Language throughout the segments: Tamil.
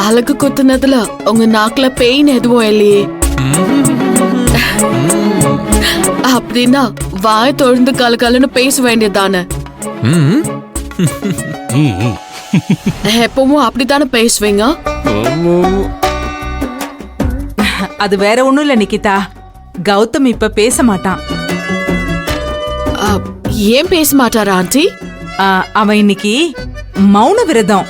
அழகு குத்துனதுல உங்க நாக்குல பெயின் எதுவும் இல்லையே? அப்படின்னா வாய் தொழுந்து கலகலன்னு பேச வேண்டியதானே? எப்பவும் அப்படித்தானே பேசுவீங்க? அது வேற ஒண்ணும் இல்ல நிக்கிதா, கௌதம் இப்ப பேச மாட்டான். ஏன் பேச மாட்டாரா ஆண்டி? அவன் இன்னைக்கு மௌன விரதம்.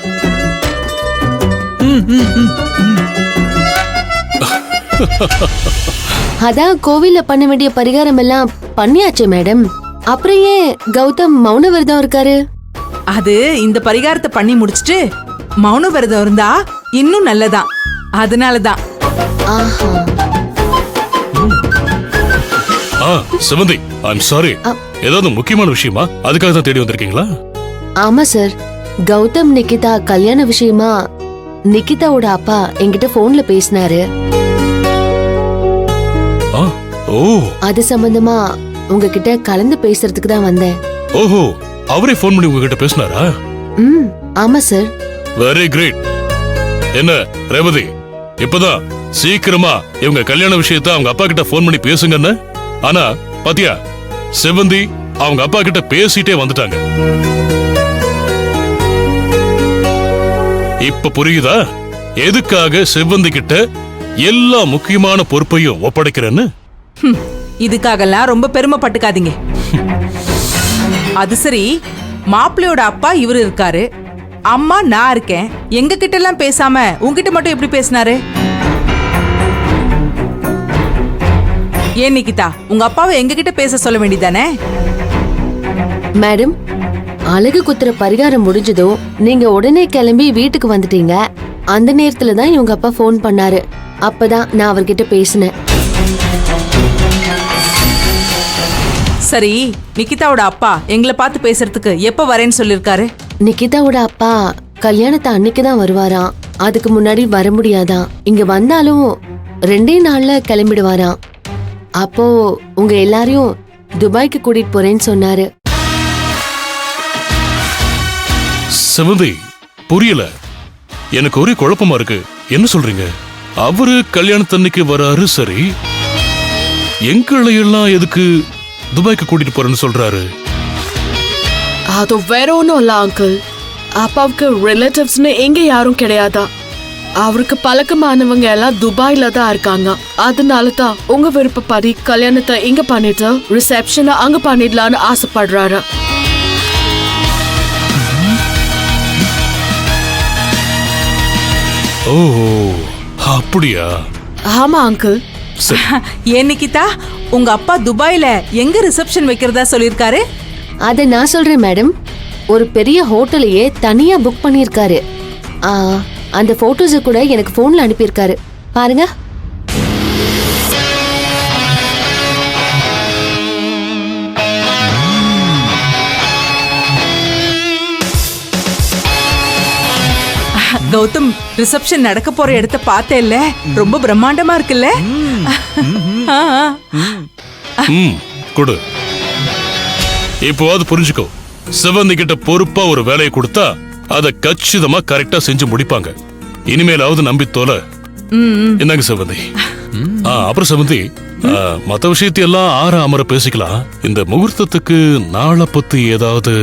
அதான் கோவில்ல பண்ண வேண்டிய பரிகாரம் எல்லாம் பண்ணியாச்சு மேடம். அப்புறம் ஏன் கௌதம் மௌன விரதம் இருக்காரு? அது இந்த பரிகாரத்தை பண்ணி முடிச்சிட்டு மௌன விரதம் இருந்தா இன்னும் நல்லதான், அதனாலதான். செவந்தி, ஐம் சாரி. ஏதாவது முக்கியமான விஷயமா? அதுக்காக தான் தேடி வந்திருக்கீங்களா? ஆமா சார், கௌதம் நிக்கிதா கல்யாண விஷயமா நிக்கிதாவோட அப்பா என்கிட்ட போன்ல பேசினாரு. அது சம்பந்தமா உங்ககிட்ட கலந்து பேசுறதுக்கு தான் வந்தேன். ஓஹோ, அவரே போன் பண்ணி உங்ககிட்ட பேசினாரா? ஆமா சார். Very great. என்ன ரேவதி, இப்பதான் சீக்கிரமா இவங்க கல்யாண விஷயத்தை அவங்க அப்பா கிட்ட போன் பண்ணி பேசுங்கன்னு. ஆனா பாத்தியா, செவந்தி அவங்க அப்பா கிட்ட பேசிட்டே வந்துட்டாங்க. இப்ப புரியுதா எதுக்காக செவந்தி கிட்ட எல்லா முக்கியமான பொறுப்பையும் ஒப்படைக்கிறேன்னு? இதுக்காகலாம் ரொம்ப பெருமைப்பட்டுக்காதீங்க. அது சரி, மாப்பிள்ளையோட அப்பா இவரு இருக்காரு, அம்மா நான் இருக்கேன். எங்க கிட்ட எல்லாம் பேசாம உங்ககிட்ட மட்டும் எப்படி பேசினாரு? ஏன் நிக்கிதா, உங்க அப்பாவை எங்க கிட்ட பேச சொல்ல வேண்டியதானே? மேடம், அழகு குத்துற பரிகாரம் முடிஞ்சதும் நீங்க உடனே கிளம்பி வீட்டுக்கு வந்துட்டீங்க. அந்த நேரத்துல தான் இவங்க அப்பா போன் பண்ணாரு. அப்பதான் நான் அவர்கிட்ட பேசினேன். சரி, நிக்கிதாவோட அப்பா எங்களை பார்த்து பேசுறதுக்கு எப்ப வரேன்னு சொல்லிருக்காரு? நிக்கிதாவோட அப்பா கல்யாணத்தை அன்னைக்கு தான் வருவாராம். அதுக்கு முன்னாடி வர முடியாதான். இங்க வந்தாலும் 2 நாள்ல கிளம்பிடுவாராம். அப்போ உங்க எல்லாரையும் துபாய்க்கு கூட்டிட்டு போறேன்னு சொன்னாரு. செவந்தி, புரியல. எனக்கு ஒரே குழப்பமா இருக்கு. என்ன சொல்றீங்க? அவரு கல்யாணத்தன்னைக்கு வராரு, சரி. எங்களை எல்லாம் எதுக்கு துபாய்க்கு கூட்டிட்டு போறேன்னு சொல்றாரு? அது வேற ஒன்றும் இல்ல அங்கிள். அப்பாவுக்கு ரிலேட்டிவ்ஸ்னு எங்க யாரும் கிடையாதா. அவருக்கு பழக்கமானவங்க எல்லாம் துபாயில தான் இருக்காங்க. அதனால தான் உங்க விருப்பப்படி கல்யாணத்தை இங்க பண்ணிட்டு ரிசப்ஷனை அங்க பண்ணிடலான்னு ஆசைப்படுறாரு. ஓ, அப்படியா? ஆமா அங்கிள். ஏன் நிக்கிதா, உங்க அப்பா துபாயில எங்க ரிசப்ஷன் வைக்கிறதா சொல்லிருக்காரு? அத நான் சொல்றேன் மேடம். ஒரு பெரிய ஹோட்டலையே தனியா புக் பண்ணிருக்காரு. அந்த போட்டோஸ கூட எனக்கு போன்ல அனுப்பியிருக்காரு. பாருங்க. கௌதம், ரிசப்ஷன் நடக்க போற இடத்த பார்த்தேல்ல, ரொம்ப பிரம்மாண்டமா இருக்குல்ல? கொடு. இப்போது புரிஞ்சுக்கோ, செவந்தி கிட்ட பொறுப்பா ஒரு வேலையை கொடுத்தா அதை கச்சிதமா கரெக்டா செஞ்சு முடிப்பாங்க. இனிமேலாவது நம்பித்தோல. என்னங்க செவந்தி? அப்புறம் செவந்தி, மத்த விஷயத்தையெல்லாம் ஆற அமர பேசிக்கலாம். இந்த முகூர்த்தத்துக்கு நாளை பத்தி ஏதாவது?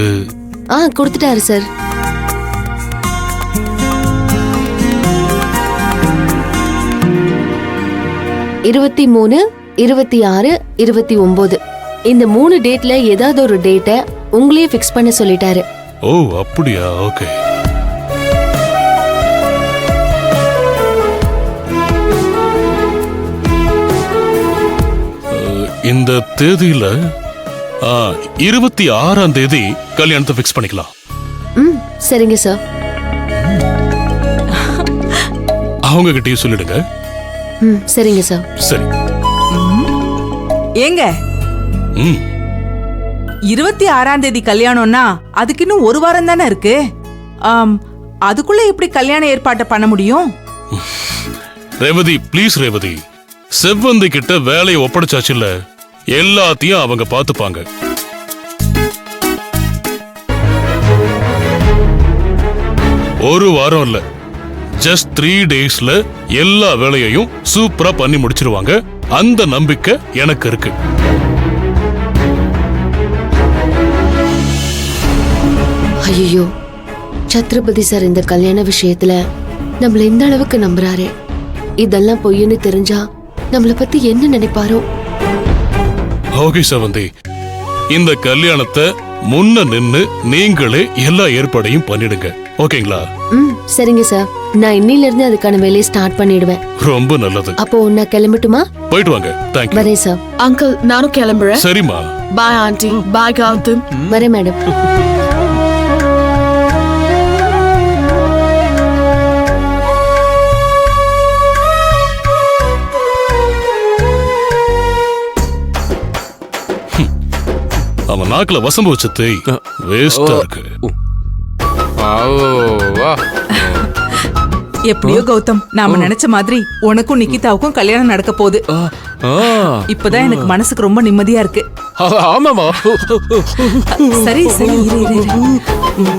கொடுத்துட்டாரு சார். இருபத்தி 23, 26, 29 இந்த 3 டேட்ல ஏதாவது ஒரு டேட்டை உங்களையே ஃபிக்ஸ் பண்ண சொல்லிட்டாரு. ஓ, அப்படியா? ஓகே. இந்த தேதியில 26ஆம் தேதி கல்யாணத்தை ஃபிக்ஸ் பண்ணிக்கலாம். சரிங்க சார். அவங்க கிட்டயும் சொல்லிடுங்க. சரிங்க சார். சரி. ஏங்க, 26ஆம் தேதி கல்யாணம்னா அதுக்கு இன்னும் 1 வாரம் தானே இருக்கு. அதுக்குள்ள எப்படி கல்யாண ஏற்பாட்டை பண்ண முடியும்? ரேவதி, ப்ளீஸ் ரேவதி, செவ்வந்தி கிட்ட வேலையை ஒப்படைச்சாச்சு இல்ல, எல்லாத்தையும் அவங்க பாத்துப்பாங்க. ஒரு வாரம் இல்ல, ஜஸ்ட் 3 டேஸ்ல எல்லா வேலையையும் சூப்பரா பண்ணி முடிச்சிருவாங்க. அந்த நம்பிக்கை எனக்கு இருக்கு. ஐயோ, சத்ரபதி சார் இந்த கல்யாண விஷயத்துல நம்மள இந்த அளவுக்கு நம்புறாரே. இதெல்லாம் பொய்ன்னு தெரிஞ்சா நம்மள பத்தி என்ன நினைப்பாரோ? ஓகே செவந்தி, இந்த கல்யாணத்தை முன்ன நின்னு நீங்களே எல்லா ஏற்பாடையும் பண்ணிடுங்க. ஓகேங்களா? சரிங்க சார். நான் இன்னில இருந்து அதுக்கான வேலையை ஸ்டார்ட் பண்ணிடுவேன். ரொம்ப நல்லது. அப்போ நான் கிளம்பட்டுமா? போயிட்டு வாங்க. தேங்க்யூ. வரேன் சார். அங்கிள், நானும் கிளம்புறேன். சரிம்மா. Bye aunty. பாய் கௌதம். வரேன் மேடம். அவன் நாக்குல வசம்பு வச்ச தேய் வேஸ்டா இருக்கு. எப்படியோ கௌதம், நாம நினைச்ச மாதிரி உனக்கும் நிக்கிதாவுக்கும் கல்யாணம் நடக்க போகுது. இப்பதான் எனக்கு மனசுக்கு ரொம்ப நிம்மதியா இருக்கு. ஆமாமா. சரி சரி, இரு இரு, இரு.